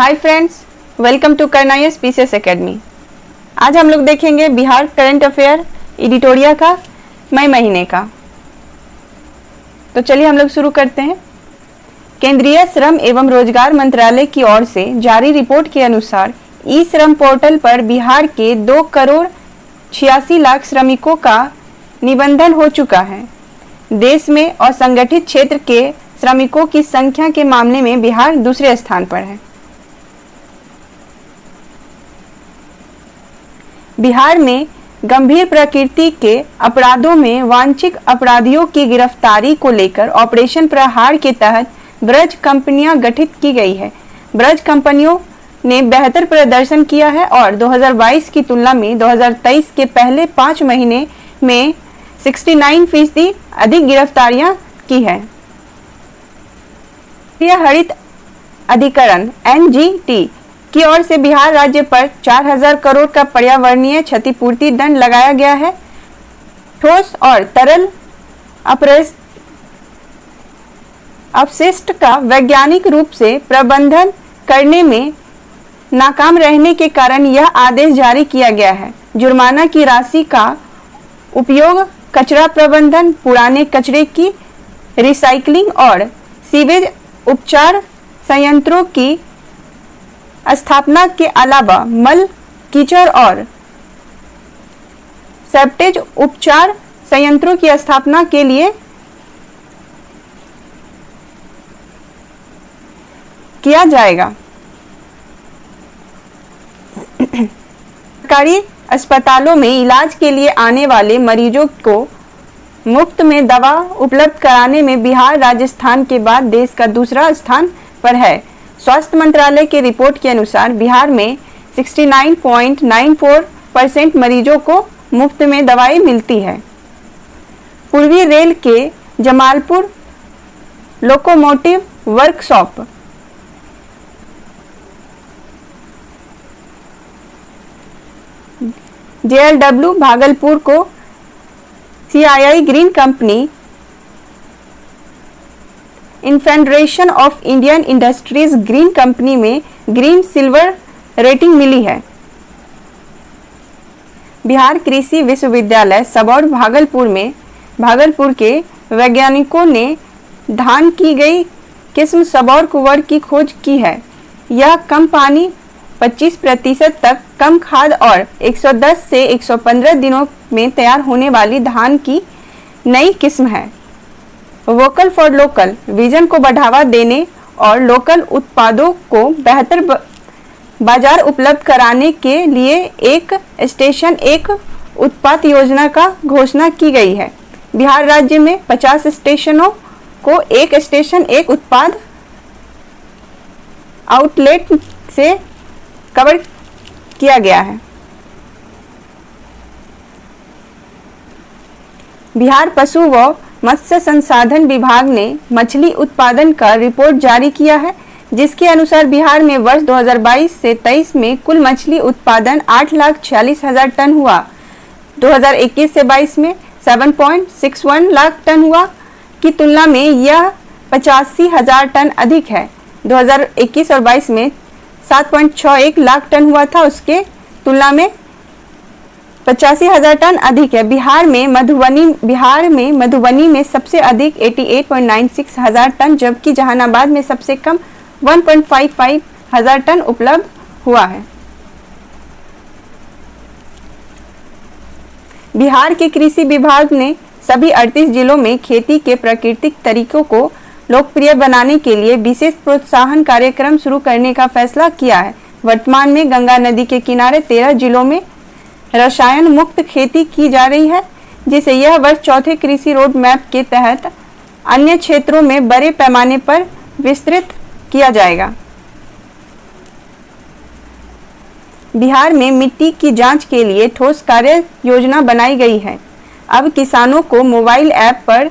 Hi friends, welcome to करनाइस PCS academy. आज हम लोग देखेंगे बिहार करंट अफेयर एडिटोरिया का मई महीने का। तो चलिए हम लोग शुरू करते हैं। केंद्रीय श्रम एवं रोजगार मंत्रालय की ओर से जारी रिपोर्ट के अनुसार ई श्रम पोर्टल पर बिहार के 2,86,00,000 श्रमिकों का निबंधन हो चुका है। देश में असंगठित क्षेत्र के श्रमिकों की संख्या के मामले में बिहार दूसरे स्थान पर है। बिहार में गंभीर प्रकृति के अपराधों में वांछित अपराधियों की गिरफ्तारी को लेकर ऑपरेशन प्रहार के तहत ब्रज कंपनियां गठित की गई है। ब्रज कंपनियों ने बेहतर प्रदर्शन किया है और 2022 की तुलना में 2023 के पहले 5 महीने में 69% अधिक गिरफ्तारियां की है। हरित अधिकरण (NGT) की ओर से बिहार राज्य पर 4,000 करोड़ का पर्यावरणीय क्षतिपूर्ति दंड लगाया गया है। ठोस और तरल अपशिष्ट का वैज्ञानिक रूप से प्रबंधन करने में नाकाम रहने के कारण यह आदेश जारी किया गया है। जुर्माना की राशि का उपयोग कचरा प्रबंधन, पुराने कचरे की रिसाइकलिंग और सीवेज उपचार संयंत्रों की स्थापना के अलावा मल, कीचड़ और सेप्टेज उपचार संयंत्रों की स्थापना के लिए किया जाएगा। सरकारी अस्पतालों में इलाज के लिए आने वाले मरीजों को मुफ्त में दवा उपलब्ध कराने में बिहार राजस्थान के बाद देश का दूसरा स्थान पर है। स्वास्थ्य मंत्रालय के रिपोर्ट के अनुसार बिहार में 69.94% मरीजों को मुफ्त में दवाई मिलती है। पूर्वी रेल के Jamalpur locomotive workshop JLW Bhagalpur को CII green company इन्फेडरेशन of Indian industries green company में ग्रीन सिल्वर रेटिंग मिली है। बिहार कृषि विश्वविद्यालय सबौर भागलपुर के वैज्ञानिकों ने धान की गई किस्म सबौर कुंवर की खोज की है। यह कम पानी, 25% तक कम खाद और 110 से 115 दिनों में तैयार होने वाली धान की नई किस्म है। वोकल फॉर लोकल विजन को बढ़ावा देने और लोकल उत्पादों को बेहतर बाजार उपलब्ध कराने के लिए एक स्टेशन एक उत्पाद योजना का घोषणा की गई है। बिहार राज्य में 50 स्टेशनों को एक स्टेशन एक उत्पाद आउटलेट से कवर किया गया है। बिहार पशु व मत्स्य संसाधन विभाग ने मछली उत्पादन का रिपोर्ट जारी किया है, जिसके अनुसार बिहार में वर्ष 2022 से 23 में कुल मछली उत्पादन 8,46,000 टन हुआ। 2021 से 22 में 7.61 लाख टन हुआ की तुलना में यह 85,000 टन अधिक है। 2021 और 22 में 7.61 लाख टन हुआ था, उसके तुलना में 85,000 टन अधिक है। बिहार में मधुबनी में सबसे अधिक 88.96 हजार टन, जबकि जहानाबाद में सबसे कम 1.55 हजार टन उपलब्ध हुआ है। बिहार के कृषि विभाग ने सभी 38 जिलों में खेती के प्राकृतिक तरीकों को लोकप्रिय बनाने के लिए विशेष प्रोत्साहन कार्यक्रम शुरू करने का फैसला किया है। वर्तमान में गंगा नदी के किनारे 13 जिलों में रसायन मुक्त खेती की जा रही है, जिसे यह वर्ष चौथे कृषि रोड मैप के तहत अन्य क्षेत्रों में बड़े पैमाने पर विस्तृत किया जाएगा। बिहार में मिट्टी की जांच के लिए ठोस कार्य योजना बनाई गई है। अब किसानों को मोबाइल ऐप पर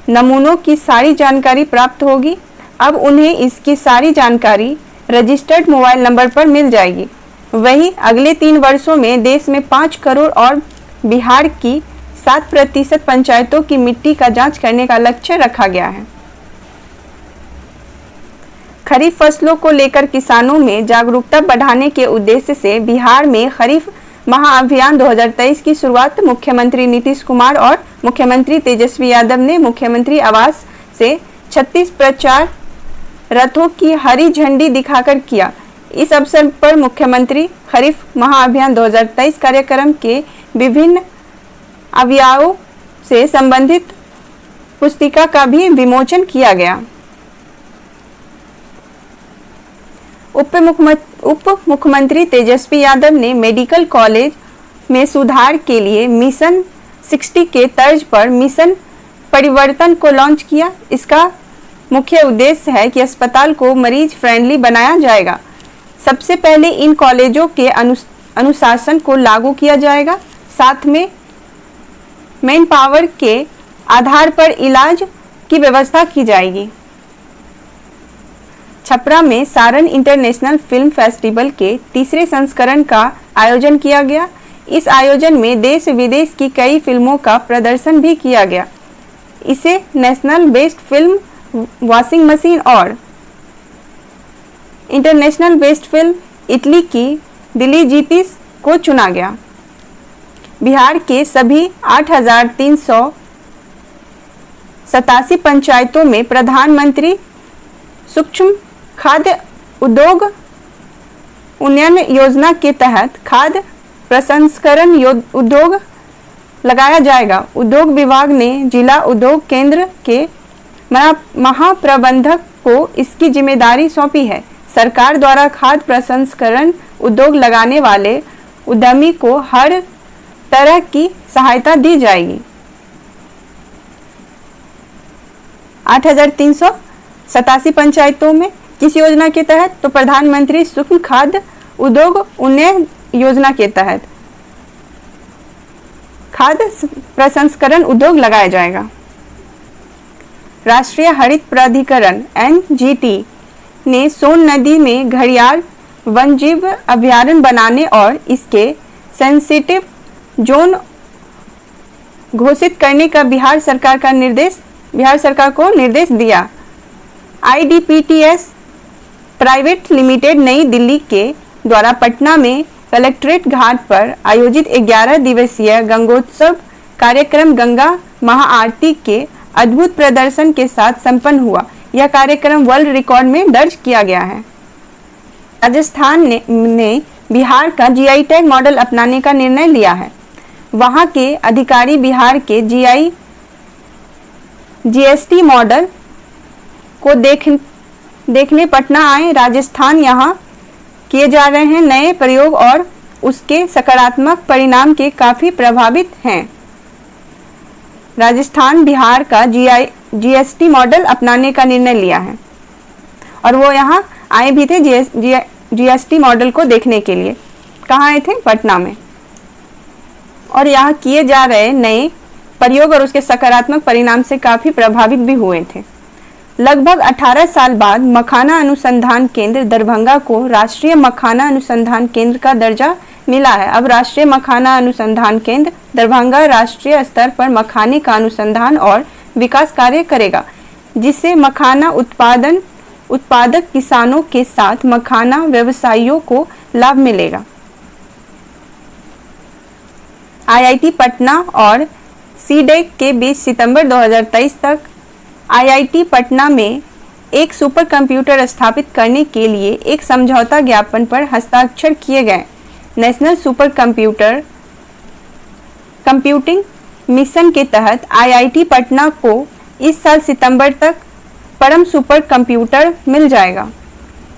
नमूनों की सारी जानकारी प्राप्त होगी। अब उन्हें इसकी सारी जानकारी रजिस्टर्ड मोबाइल नंबर पर मिल जाएगी। वहीं अगले 3 वर्षों में देश में 5 करोड़ और बिहार की 7% पंचायतों की मिट्टी का जांच करने का लक्ष्य रखा गया है। खरीफ फसलों को लेकर किसानों में जागरूकता बढ़ाने के उद्देश्य से बिहार में खरीफ महाअभियान 2023 की शुरुआत मुख्यमंत्री नीतीश कुमार और मुख्यमंत्री तेजस्वी यादव ने मुख्यमंत्री आवास से 36 प्रचार रथों की हरी झंडी दिखाकर किया। इस अवसर पर मुख्यमंत्री खरीफ महाअभियान 2023 कार्यक्रम के विभिन्न अवयवों से संबंधित पुस्तिका का भी विमोचन किया गया। उप मुख्यमंत्री तेजस्वी यादव ने मेडिकल कॉलेज में सुधार के लिए मिशन 60 के तर्ज पर मिशन परिवर्तन को लॉन्च किया। इसका मुख्य उद्देश्य है कि अस्पताल को मरीज फ्रेंडली बनाया जाएगा। सबसे पहले इन कॉलेजों के अनुशासन को लागू किया जाएगा, साथ में मैन पावर के आधार पर इलाज की व्यवस्था की जाएगी। छपरा में सारण इंटरनेशनल फिल्म फेस्टिवल के तीसरे संस्करण का आयोजन किया गया। इस आयोजन में देश विदेश की कई फिल्मों का प्रदर्शन भी किया गया। इसे national best film washing machine और इंटरनेशनल बेस्ट फिल्म इटली की दिल्ली जीतीस को चुना गया। बिहार के सभी 8,387 पंचायतों में प्रधानमंत्री सूक्ष्म खाद्य उद्योग उन्नयन योजना के तहत खाद्य प्रसंस्करण उद्योग लगाया जाएगा। उद्योग विभाग ने जिला उद्योग केंद्र के महाप्रबंधक को इसकी जिम्मेदारी सौंपी है। सरकार द्वारा खाद्य प्रसंस्करण उद्योग लगाने वाले उद्यमी को हर तरह की सहायता दी जाएगी। 8,387 पंचायतों में किस योजना के तहत? तो प्रधानमंत्री सूक्ष्म खाद्य उद्योग उन्नयन योजना के तहत खाद्य प्रसंस्करण उद्योग लगाया जाएगा। राष्ट्रीय हरित प्राधिकरण (NGT) ने सोन नदी में घड़ियाल वन्यजीव अभयारण्य बनाने और इसके सेंसिटिव जोन घोषित करने का बिहार सरकार को निर्देश दिया। IDPTS प्राइवेट लिमिटेड नई दिल्ली के द्वारा पटना में कलेक्ट्रेट घाट पर आयोजित 11 दिवसीय गंगोत्सव कार्यक्रम गंगा महाआरती के अद्भुत प्रदर्शन के साथ संपन्न हुआ। यह कार्यक्रम वर्ल्ड रिकॉर्ड में दर्ज किया गया है। राजस्थान ने बिहार का GI टैग मॉडल अपनाने का निर्णय लिया है। वहां के अधिकारी बिहार के GST मॉडल को देखने पटना आए। राजस्थान यहां किए जा रहे हैं नए प्रयोग और उसके सकारात्मक परिणाम के काफी प्रभावित हैं। राजस्थान बिहार का GST मॉडल अपनाने का निर्णय लिया है और वो यहाँ आए भी थे GST मॉडल को देखने के लिए। कहाँ आए थे? पटना में। और यहाँ किए जा रहे नए प्रयोग और उसके सकारात्मक परिणाम से काफी प्रभावित भी हुए थे। लगभग 18 साल बाद मखाना अनुसंधान केंद्र दरभंगा को राष्ट्रीय मखाना अनुसंधान केंद्र का दर्जा मिला है। अब राष्ट्रीय मखाना अनुसंधान केंद्र दरभंगा राष्ट्रीय स्तर पर मखाने का अनुसंधान और विकास कार्य करेगा, जिससे मखाना उत्पादक किसानों के साथ मखाना व्यवसायियों को लाभ मिलेगा। IIT पटना और CDEC के बीच सितंबर 2023 तक IIT पटना में एक सुपर कंप्यूटर स्थापित करने के लिए एक समझौता ज्ञापन पर हस्ताक्षर किए गए। नेशनल सुपर कंप्यूटिंग मिशन के तहत IIT पटना को इस साल सितंबर तक परम सुपर कंप्यूटर मिल जाएगा।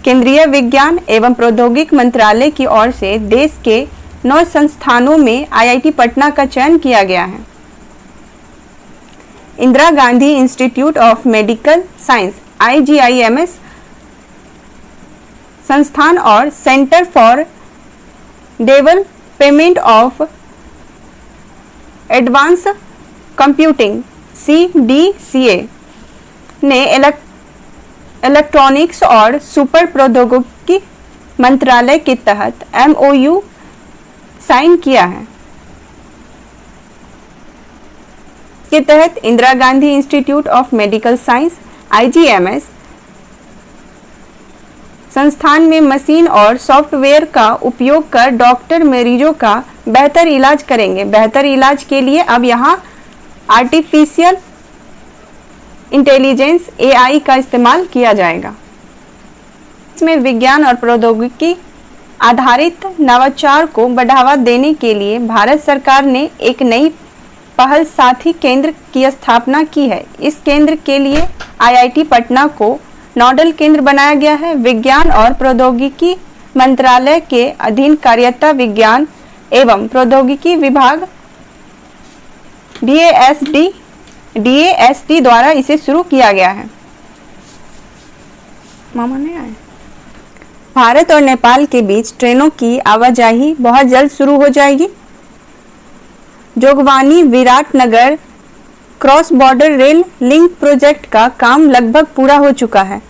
केंद्रीय विज्ञान एवं प्रौद्योगिकी मंत्रालय की ओर से देश के 9 संस्थानों में IIT पटना का चयन किया गया है। Indira Gandhi institute of medical science IGIMS संस्थान और centre for development of advance computing CDCA ने इलेक्ट्रॉनिक्स और सुपर प्रौद्योगिकी मंत्रालय के तहत MOU साइन किया है। के तहत Indira Gandhi institute of medical science IGMS संस्थान में मशीन और सॉफ्टवेयर का उपयोग कर डॉक्टर मरीजों का बेहतर इलाज करेंगे। बेहतर इलाज के लिए अब यहाँ आर्टिफिशियल इंटेलिजेंस AI का इस्तेमाल किया जाएगा। इसमें विज्ञान और प्रौद्योगिकी आधारित नवाचार को बढ़ावा देने के लिए भारत सरकार ने एक नई पहल साथी केंद्र की स्थापना की है। इस केंद्र के लिए IIT पटना को नोडल केंद्र बनाया गया है। विज्ञान और प्रौद्योगिकी मंत्रालय के अधीन कार्यरत विज्ञान एवं प्रौद्योगिकी विभाग DASD द्वारा इसे शुरू किया गया है। मामा नहीं आए। भारत और नेपाल के बीच ट्रेनों की आवाजाही बहुत जल्द शुरू हो जाएगी। जोगवानी Viratnagar cross border rail link project का काम लगभग पूरा हो चुका है।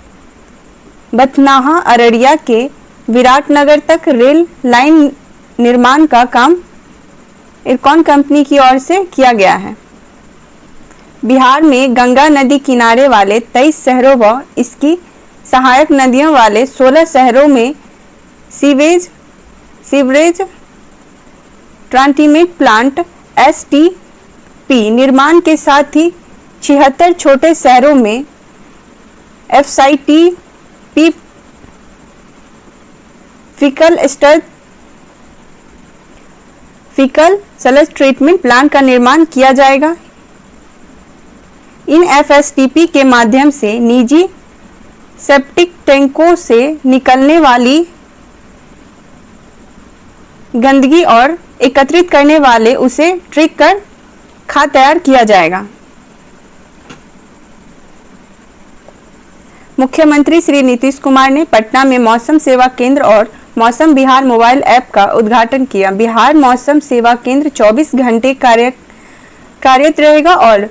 बथनाहा अररिया के विराटनगर तक रेल लाइन निर्माण का काम इरकॉन कंपनी की ओर से किया गया है। बिहार में गंगा नदी किनारे वाले 23 शहरों व इसकी सहायक नदियों वाले 16 शहरों में सीवरेज ट्रीटमेंट प्लांट STP निर्माण के साथ ही 76 छोटे शहरों में FCTP फीकल सलज ट्रीटमेंट प्लांट का निर्माण किया जाएगा। इन FSTP के माध्यम से निजी सेप्टिक टैंकों से निकलने वाली गंदगी और एकत्रित करने वाले उसे ट्रीट कर खाद तैयार किया जाएगा। मुख्यमंत्री श्री नीतीश कुमार ने पटना में मौसम सेवा केंद्र और मौसम बिहार मोबाइल ऐप का उद्घाटन किया। बिहार मौसम सेवा केंद्र 24 घंटे कार्यरत रहेगा और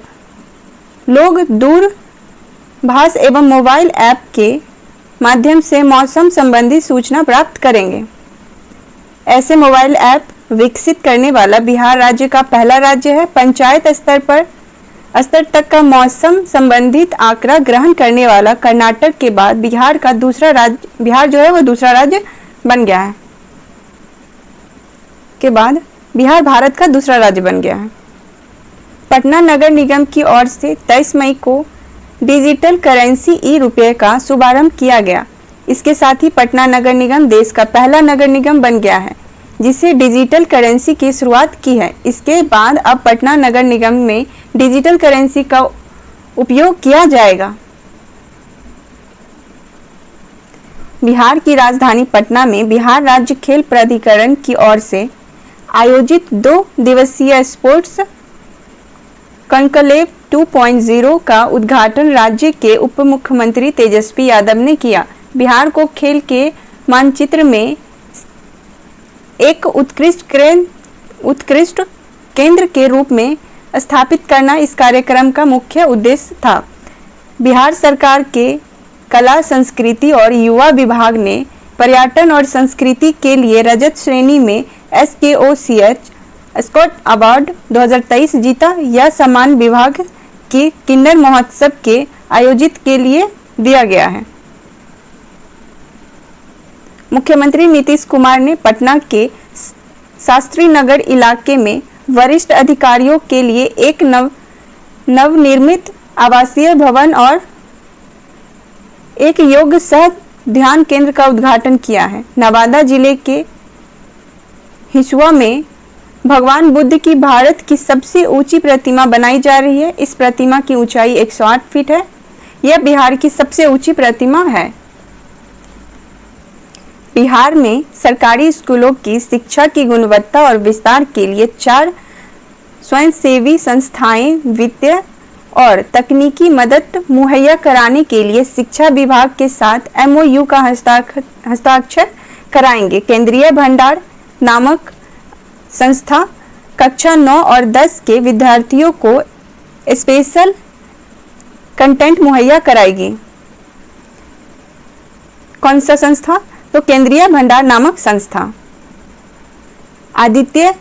लोग दूरभाष एवं मोबाइल ऐप के माध्यम से मौसम संबंधी सूचना प्राप्त करेंगे। ऐसे मोबाइल ऐप विकसित करने वाला बिहार राज्य का पहला राज्य है। पंचायत स्तर तक का मौसम संबंधित आंकड़ा ग्रहण करने वाला कर्नाटक के बाद बिहार जो है वो दूसरा राज्य बन गया है। के बाद बिहार भारत का दूसरा राज्य बन गया है। पटना नगर निगम की ओर से 23 मई को डिजिटल करेंसी ₹1 का शुभारंभ किया गया। इसके साथ ही पटना नगर निगम देश का पहला नगर निगम बन गया है जिसे डिजिटल करेंसी की शुरुआत की है। इसके बाद अब पटना नगर निगम में डिजिटल करेंसी का उपयोग किया जाएगा। बिहार की राजधानी पटना में बिहार राज्य खेल प्राधिकरण की ओर से आयोजित 2 दिवसीय स्पोर्ट्स कॉन्क्लेव 2.0 का उद्घाटन राज्य के उप मुख्यमंत्री तेजस्वी यादव ने किया। बिहार को खेल के मानचित्र में एक उत्कृष्ट केंद्र के रूप में स्थापित करना इस कार्यक्रम का मुख्य उद्देश्य था। बिहार सरकार के कला संस्कृति और युवा विभाग ने पर्यटन और संस्कृति के लिए रजत श्रेणी में SKOCH स्कॉट अवार्ड 2023 जीता। यह सम्मान विभाग के किन्नर महोत्सव के आयोजित के लिए दिया गया है। मुख्यमंत्री नीतीश कुमार ने पटना के शास्त्री नगर इलाके में वरिष्ठ अधिकारियों के लिए एक नवनिर्मित आवासीय भवन और एक योग सह ध्यान केंद्र का उद्घाटन किया है। नवादा जिले के हिसुआ में भगवान बुद्ध की भारत की सबसे ऊंची प्रतिमा बनाई जा रही है। इस प्रतिमा की ऊंचाई 108 फीट है। यह बिहार की सबसे ऊंची प्रतिमा है। बिहार में सरकारी स्कूलों की शिक्षा की गुणवत्ता और विस्तार के लिए 4 स्वयंसेवी संस्थाएं वित्तीय और तकनीकी मदद मुहैया कराने के लिए शिक्षा विभाग के साथ MOU का हस्ताक्षर कराएंगे। केंद्रीय भंडार नामक संस्था कक्षा 9 और 10 के विद्यार्थियों को स्पेशल कंटेंट मुहैया कराएगी। कौन सा संस्था? तो केंद्रीय भंडार नामक संस्था। आदित्य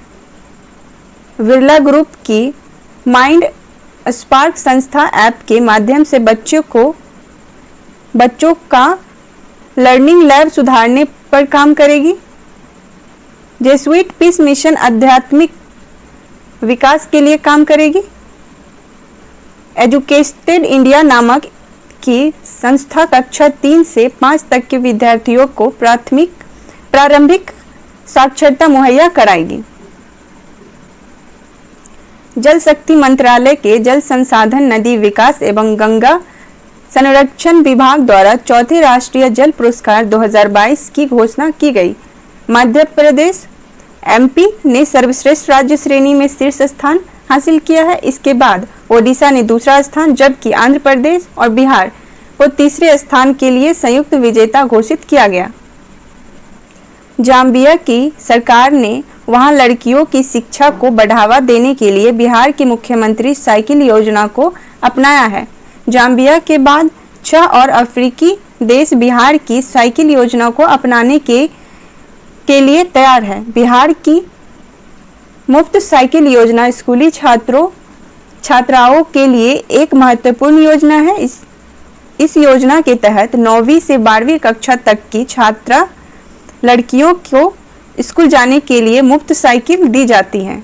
बिरला ग्रुप की माइंड स्पार्क संस्था ऐप के माध्यम से बच्चों का लर्निंग लैब सुधारने पर काम करेगी। जेसुइट पीस मिशन आध्यात्मिक विकास के लिए काम करेगी। एजुकेटेड इंडिया नामक की संस्था कक्षा 3 से 5 तक के विद्यार्थियों को प्रारंभिक साक्षरता मुहैया कराएगी। जल शक्ति मंत्रालय के जल संसाधन, नदी विकास एवं गंगा संरक्षण विभाग द्वारा चौथे राष्ट्रीय जल पुरस्कार 2022 की घोषणा की गई। मध्य प्रदेश एमपी ने सर्वश्रेष्ठ राज्य श्रेणी में शीर्ष स्थान हासिल किया है। इसके बाद ओडिशा ने दूसरा स्थान, जबकि आंध्र प्रदेश और बिहार को तीसरे स्थान के लिए संयुक्त विजेता घोषित किया गया। जाम्बिया की सरकार ने वहां लड़कियों की शिक्षा को बढ़ावा देने के लिए बिहार के मुख्यमंत्री साइकिल योजना को अपनाया है। जाम्बिया के बाद 6 और अफ्रीकी देश बिहार की साइकिल योजना को अपनाने के लिए तैयार है। बिहार की मुफ्त साइकिल योजना स्कूली छात्राओं के लिए एक महत्वपूर्ण योजना है। इस योजना के तहत 9वीं से 12वीं कक्षा तक की छात्रा लड़कियों को स्कूल जाने के लिए मुफ्त साइकिल दी जाती है।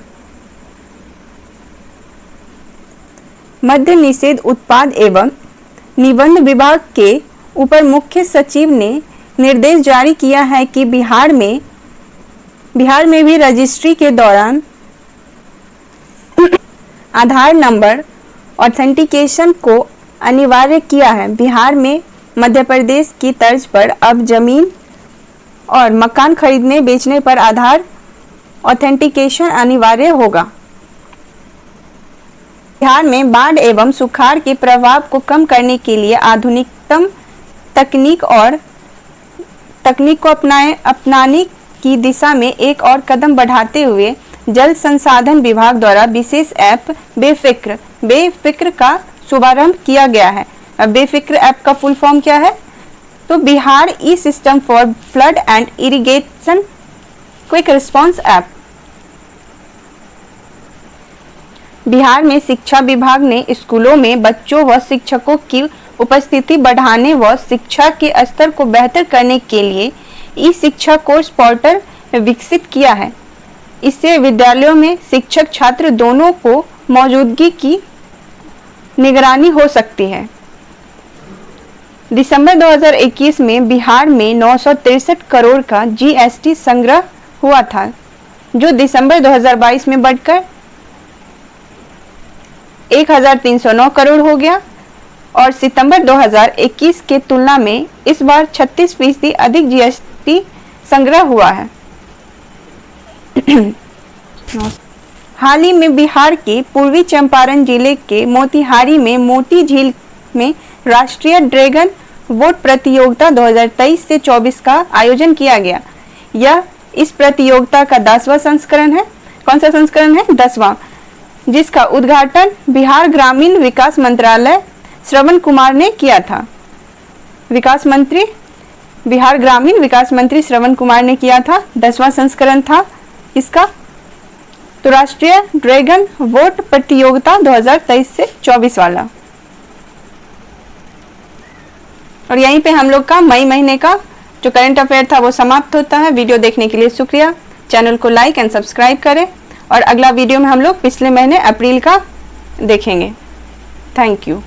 मद्य निषेध उत्पाद एवं निबंध विभाग के उपर मुख्य सचिव ने निर्देश जारी किया है कि बिहार में भी रजिस्ट्री के दौरान आधार नंबर ऑथेंटिकेशन को अनिवार्य किया है। बिहार में मध्य प्रदेश की तर्ज पर अब जमीन और मकान खरीदने बेचने पर आधार ऑथेंटिकेशन अनिवार्य होगा। बिहार में बाढ़ एवं सुखाड़ के प्रभाव को कम करने के लिए आधुनिकतम तकनीक को अपनाने की दिशा में एक और कदम बढ़ाते हुए जल संसाधन विभाग द्वारा विशेष ऐप बेफिक्र का शुभारंभ किया गया है। अब बेफिक्र ऐप का फुल फॉर्म क्या है? तो बिहार ई system for flood and irrigation quick response app. Bihar में शिक्षा विभाग ने स्कूलों में बच्चों व शिक्षकों की उपस्थिति बढ़ाने व शिक्षा के स्तर को बेहतर करने के लिए ई शिक्षा कोर्स पोर्टल विकसित किया है। इससे विद्यालयों में शिक्षक छात्र दोनों को मौजूदगी की निगरानी हो सकती है। दिसंबर 2021 में बिहार में 963 करोड़ का जीएसटी संग्रह हुआ था, जो दिसंबर 2022 में बढ़कर 1309 करोड़ हो गया और सितंबर 2021 के तुलना में इस बार 36% अधिक जीएसटी संग्रह हुआ है। हाल ही में बिहार के पूर्वी चंपारण जिले के मोतिहारी में मोती झील में राष्ट्रीय ड्रैगन वोट प्रतियोगिता 2023 से 24 का आयोजन किया गया। यह इस प्रतियोगिता का 10वां संस्करण है। कौन सा संस्करण है? 10वां, जिसका उद्घाटन बिहार ग्रामीण विकास मंत्रालय श्रवण कुमार ने किया था। बिहार ग्रामीण विकास मंत्री श्रवण कुमार ने किया था। 10वां संस्करण था इसका। तो राष्ट्रीय ड्रैगन वोट प्रतियोगिता 2023 से 24 वाला। और यहीं पे हम लोग का मई महीने का जो करंट अफेयर था वो समाप्त होता है। वीडियो देखने के लिए शुक्रिया। चैनल को लाइक एंड सब्सक्राइब करें और अगला वीडियो में हम लोग पिछले महीने अप्रैल का देखेंगे। Thank you.